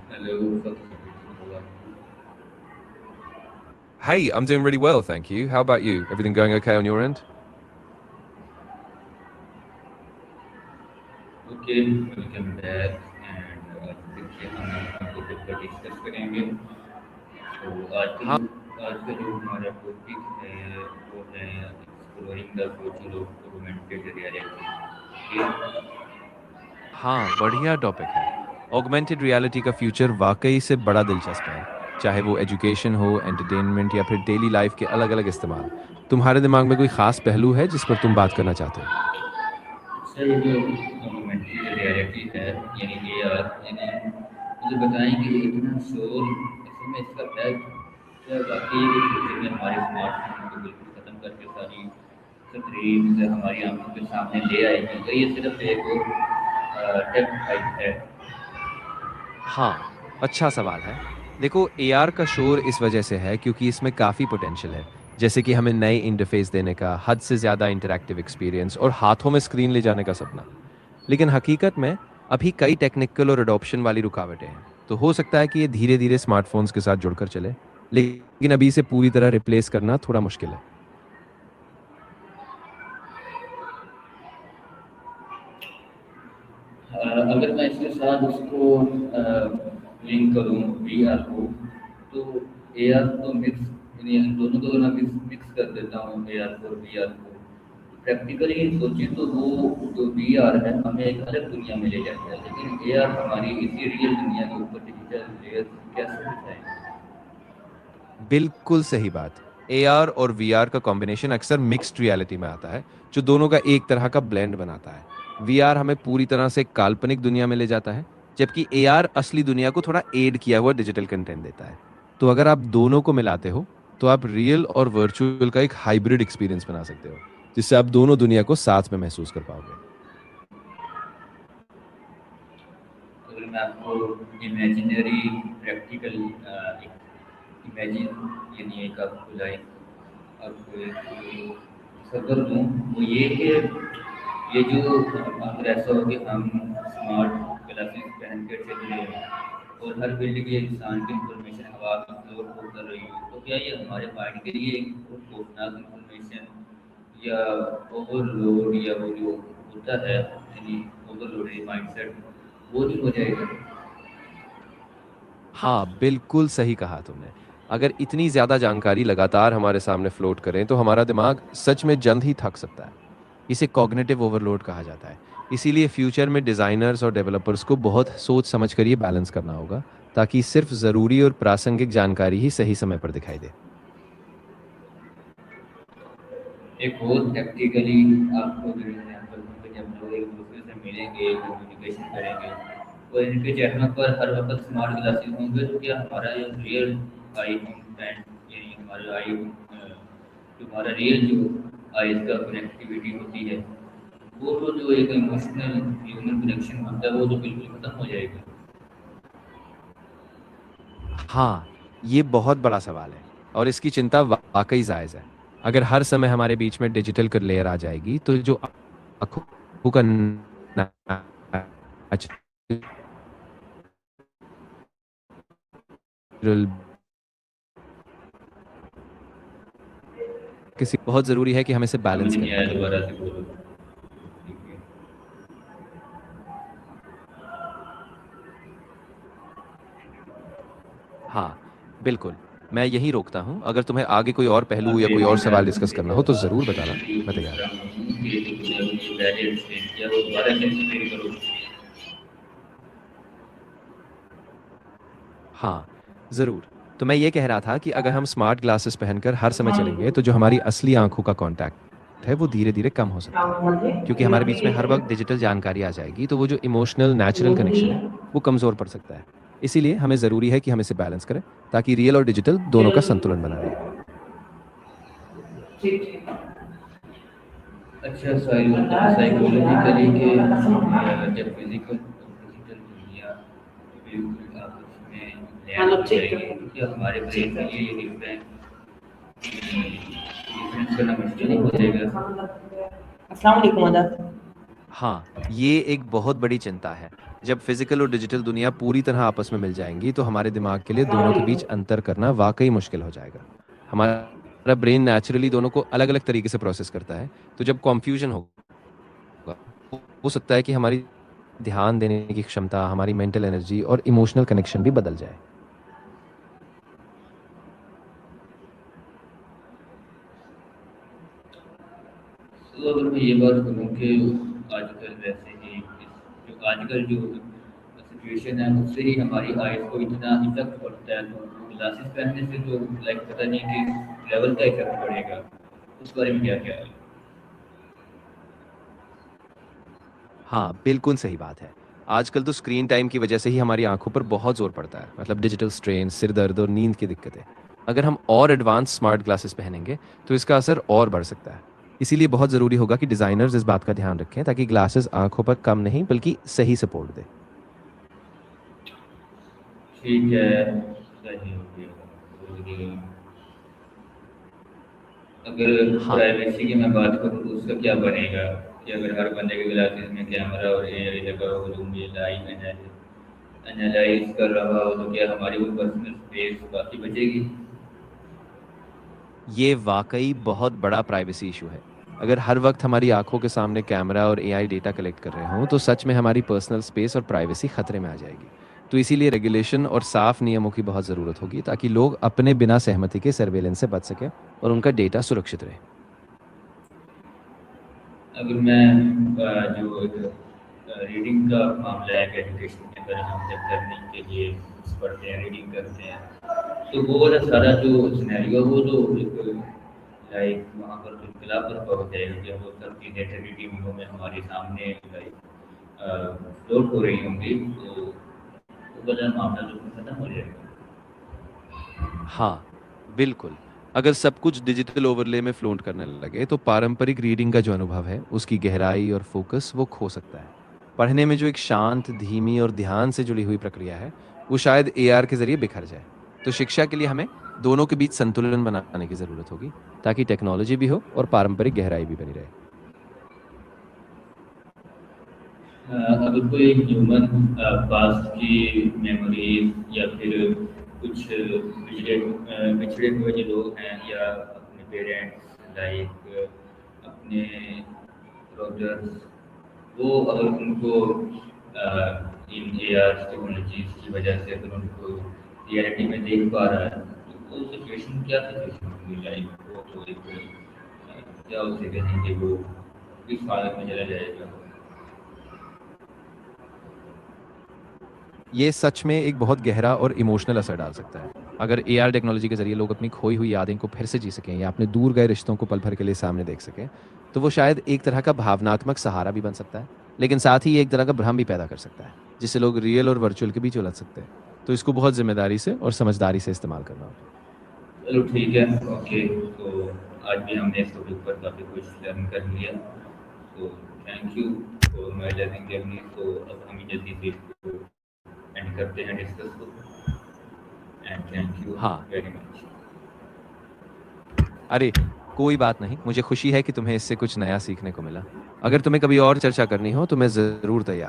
Hello, Fateh. Hey, I'm doing really well, thank you. How about you? Everything going okay on your end? Okay, welcome back and देखिए हम एक topic पर discuss करेंगे। तो हाँ आज का जो हमारा टॉपिक है वो है exploring the future of augmented reality. हाँ, बढ़िया टॉपिक है। ऑगमेंटेड रियलिटी का फ्यूचर वाकई से बड़ा दिलचस्प है। चाहे वो एजुकेशन हो, एंटरटेनमेंट या फिर डेली लाइफ के अलग-अलग इस्तेमाल। तुम्हारे दिमाग में कोई खास पहलू है जिस पर तुम बात करना चाहते हो? अच्छा, ये जो ऑगमेंटेड रियलिटी है यानी AR, यानी मुझे बताएं कि इतना शोर असल में इसका है क्या? वाकई ये फ्यूचर में हमारे स्मार्टफोन को बिल्कुल ख़त्म करके सारी स्क्रीन हमारी आंखों के सामने ले आएगी, तो ये सिर्फ एक टेक हाइप है। हाँ, अच्छा सवाल है। देखो, एआर का शोर इस वजह से है क्योंकि इसमें काफ़ी पोटेंशियल है। जैसे कि हमें नए इंटरफेस देने का, हद से ज़्यादा इंटरैक्टिव एक्सपीरियंस और हाथों में स्क्रीन ले जाने का सपना। लेकिन हकीकत में अभी कई टेक्निकल और अडॉप्शन वाली रुकावटें हैं। तो हो सकता है कि ये धीरे धीरे स्मार्टफोन्स के साथ जुड़कर चले, लेकिन अभी इसे पूरी तरह रिप्लेस करना थोड़ा मुश्किल है। अगर मैं इसके साथ उसको लिंक करूँ VR को, तो AR तो मिक्स, यानी इन दोनों को अगर मैं मिक्स कर देता हूँ AR को और VR को, प्रैक्टिकली सोचें तो वो जो VR है हमें एक अलग दुनिया में ले जाता है, लेकिन AR हमारी इसी रियल दुनिया के ऊपर डिजिटल लेयर कैसे बिठाएंगे? बिल्कुल सही बात। एआर और वीआर का कॉम्बिनेशन अक्सर मिक्स्ड रियलिटी में आता है, जो दोनों का एक तरह का ब्लेंड बनाता है। वीआर हमें पूरी तरह से काल्पनिक दुनिया में ले जाता है, जबकि एआर असली दुनिया को थोड़ा एड किया हुआ डिजिटल कंटेंट देता है। तो अगर आप दोनों को मिलाते हो, तो आप रियल और वर्चुअल का एक हाइब्रिड एक्सपीरियंस बना सकते हो, जिससे आप दोनों दुनिया को साथ में महसूस कर पाओगे। अगर मैं आपको इमेजिनरी प्रैक्टिकल इमेजिन, यानी एक आपको लाइक आपको एक सफ़र दूँ, वो ये कि ये जो अगर ऐसा हो कि हम स्मार्ट ग्लासेस पहन के चल रहे हैं और हर फील्ड की इंसान की इंफॉर्मेशन हवा में फ्लोट हो कर रही हो, तो क्या ये हमारे माइंड के लिए एक बहुत खौफनाक इंफॉर्मेशन या ओवरलोड या वो जो होता है, यानी ओवरलोड माइंडसेट, वो नहीं हो जाएगा? हाँ, बिल्कुल सही कहा तुमने। अगर इतनी ज़्यादा जानकारी लगातार हमारे सामने फ्लोट करें, तो हमारा दिमाग सच में जल्द ही थक सकता है। इसे कॉग्निटिव ओवरलोड कहा जाता है। इसीलिए फ्यूचर में डिज़ाइनर्स और डेवलपर्स को बहुत सोच समझ कर ये बैलेंस करना होगा, ताकि सिर्फ ज़रूरी और प्रासंगिक जानकारी ही सही समय पर दिखाई दे। एक और प्रैक्टिकली आपको जो एग्जाम्पल दूँगा, जब लोग एक दूसरे से मिलेंगे, कम्युनिकेशन करेंगे, तो इनके चेहरों पर हर वक्त स्मार्ट ग्लासेस होंगे, तो क्या हमारा जो रियल आई कंटेंट, यानी हमारा जो हमारा रियल जो आईज का कनेक्टिविटी होती है, वो तो जो एक इमोशनल ह्यूमन कनेक्शन होता है, वो तो बिल्कुल ख़त्म हो जाएगा। हाँ, ये बहुत बड़ा सवाल है और इसकी चिंता वाकई जायज़ है। अगर हर समय हमारे बीच में डिजिटल कर लेयर आ जाएगी, तो जो आँखों का नेचुरल किसी बहुत ज़रूरी है कि हम इसे समझ बैलेंस नहीं आया, करें। दोबारा से बोलो। ठीक है। हाँ, बिल्कुल। मैं यहीं रोकता हूँ। अगर तुम्हें आगे कोई और पहलू या आपने कोई और मैं सवाल डिस्कस करना हो, तो ज़रूर बताना, आपसे ये मैं पूछ तैयार रहा हूँ। हूँ कि जो तूने अभी पहले एक्सप्लेन किया, वो दोबारा से एक्सप्लेन करो। हाँ, ज़रूर। तो मैं ये कह रहा था कि अगर हम स्मार्ट ग्लासेस पहनकर हर समय चलेंगे, तो जो हमारी असली आँखों का कॉन्टैक्ट है, वो धीरे-धीरे कम हो सकता है। क्योंकि हमारे बीच में हर वक़्त डिजिटल जानकारी आ जाएगी, तो वो जो इमोशनल, नेचुरल कनेक्शन है, वो कमज़ोर पड़ सकता है। इसीलिए हमें ज़रूरी है कि हम इसे बैलेंस करें, ताकि रियल और डिजिटल दोनों का संतुलन बना रहे। अच्छा, साइकोलॉजिकली के जब फिजिकल और डिजिटल दुनिया बिल्कुल आपस में लैंड हो जाएगी, तो क्या हमारे ब्रेन के लिए ये डिफरेंस करना मुश्किल नहीं हो जाएगा? हाँ, ये एक बहुत बड़ी चिंता है। जब फिजिकल और डिजिटल दुनिया पूरी तरह आपस में मिल जाएंगी तो हमारे दिमाग के लिए दोनों के बीच अंतर करना वाकई मुश्किल हो जाएगा। हमारा ब्रेन नेचुरली दोनों को अलग अलग तरीके से प्रोसेस करता है, तो जब कॉन्फ्यूजन होगा हो सकता है कि हमारी ध्यान देने की क्षमता, हमारी मेंटल एनर्जी और इमोशनल कनेक्शन भी बदल जाए। तो अगर मैं ये बात करूँ कि आजकल वैसे ही जो आजकल जो सिचुएशन है उससे ही हमारी आइज़ को इतना इफ़ेक्ट पड़ता है, तो ग्लासेस पहनने से तो लाइक पता नहीं किस लेवल का इफ़ेक्ट पड़ेगा, उस बारे में क्या ख्याल है? हाँ, बिल्कुल सही बात है। आजकल तो स्क्रीन टाइम की वजह से ही हमारी आंखों पर बहुत जोर पड़ता है, मतलब डिजिटल स्ट्रेन, सिर दर्द और नींद की दिक्कतें। अगर हम और एडवांस स्मार्ट ग्लासेस पहनेंगे तो इसका असर और बढ़ सकता है। इसीलिए बहुत ज़रूरी होगा कि डिज़ाइनर्स इस बात का ध्यान रखें ताकि ग्लासेस आंखों पर कम नहीं बल्कि सही सपोर्ट दे। ठीक है, सही हो गया। और अगर हाँ, प्राइवेसी की मैं बात करूँ तो उसका क्या बनेगा? कि अगर हर बंदे के ग्लासेस में कैमरा और एआई लगा हो जो मुझे लाइव एनालाइज कर रहा हो, तो क्या हमारी वो पर्सनल स्पेस बाकी बचेगी? ये वाकई बहुत बड़ा प्राइवेसी इशू है। अगर हर वक्त हमारी आंखों के सामने कैमरा और एआई डेटा कलेक्ट कर रहे हों तो सच में हमारी पर्सनल स्पेस और प्राइवेसी खतरे में आ जाएगी। तो इसीलिए रेगुलेशन और साफ नियमों की बहुत ज़रूरत होगी ताकि लोग अपने बिना सहमति के सर्वेलेंस से बच सकें और उनका डेटा सुरक्षित रहे। अगर मैं जो एक रीडिंग का मामला है कि एजुकेशन के अंदर हम जब लर्निंग के लिए पढ़ते हैं, रीडिंग करते हैं, तो वो वाला सारा जो सिनेरियो वो तो एक लाइक वहाँ पर तो इनकलाब बर्पा हो जाएगा कि वो सब चीज़ें टीवी टीवियों में हमारे सामने लाइक फ्लोट हो रही होंगी, तो वो वाला मामला जो खत्म हो जाएगा। हाँ, बिल्कुल। अगर सब कुछ डिजिटल ओवरले में फ्लोट करने लगे तो पारंपरिक रीडिंग का जो अनुभव है, उसकी गहराई और फोकस वो खो सकता है। पढ़ने में जो एक शांत, धीमी और ध्यान से जुड़ी हुई प्रक्रिया है, वो शायद एआर के ज़रिए बिखर जाए। तो शिक्षा के लिए हमें दोनों के बीच संतुलन बनाने की ज़रूरत होगी, ताकि टेक्नोलॉजी भी हो और पारंपरिक गहराई भी बनी रहे। अगर कोई ह्यूमन पास्ट की मेमोरीज या फिर कुछ पिछड़े हुए जो लोग हैं या अपने पेरेंट्स लाइक अपने ब्रदर्स, वो अगर उनको इन एआर टेक्नोलॉजीज की वजह से अगर उनको रियलिटी में देख पा रहा है, तो वो सिचुएशन क्या सिचुएशन होगी लाइक वो तो एक क्या उसे कहेंगे वो किस हालत में चला जाएगा? ये सच में एक बहुत गहरा और इमोशनल असर डाल सकता है। अगर एआर टेक्नोलॉजी के ज़रिए लोग अपनी खोई हुई यादें को फिर से जी सकें या अपने दूर गए रिश्तों को पल भर के लिए सामने देख सकें, तो वो शायद एक तरह का भावनात्मक सहारा भी बन सकता है, लेकिन साथ ही ये एक तरह का भ्रम भी पैदा कर सकता है, जिससे लोग रियल और वर्चुअल के बीच उलझ सकते हैं। तो इसको बहुत ज़िम्मेदारी से और समझदारी से इस्तेमाल करना होगा। चलो ठीक है, ओके। तो आज भी हमने इस टॉपिक पर काफ़ी कुछ लर्न कर लिया, तो thank you for my learning journey. तो अब हम जल्दी से इसको एंड करते हैं डिस्कस को, एंड थैंक यू हाँ, वेरी मच। अरे कोई बात नहीं, मुझे खुशी है कि तुम्हें इससे कुछ नया सीखने को मिला। अगर तुम्हें कभी और चर्चा करनी हो तो मैं ज़रूर तैयार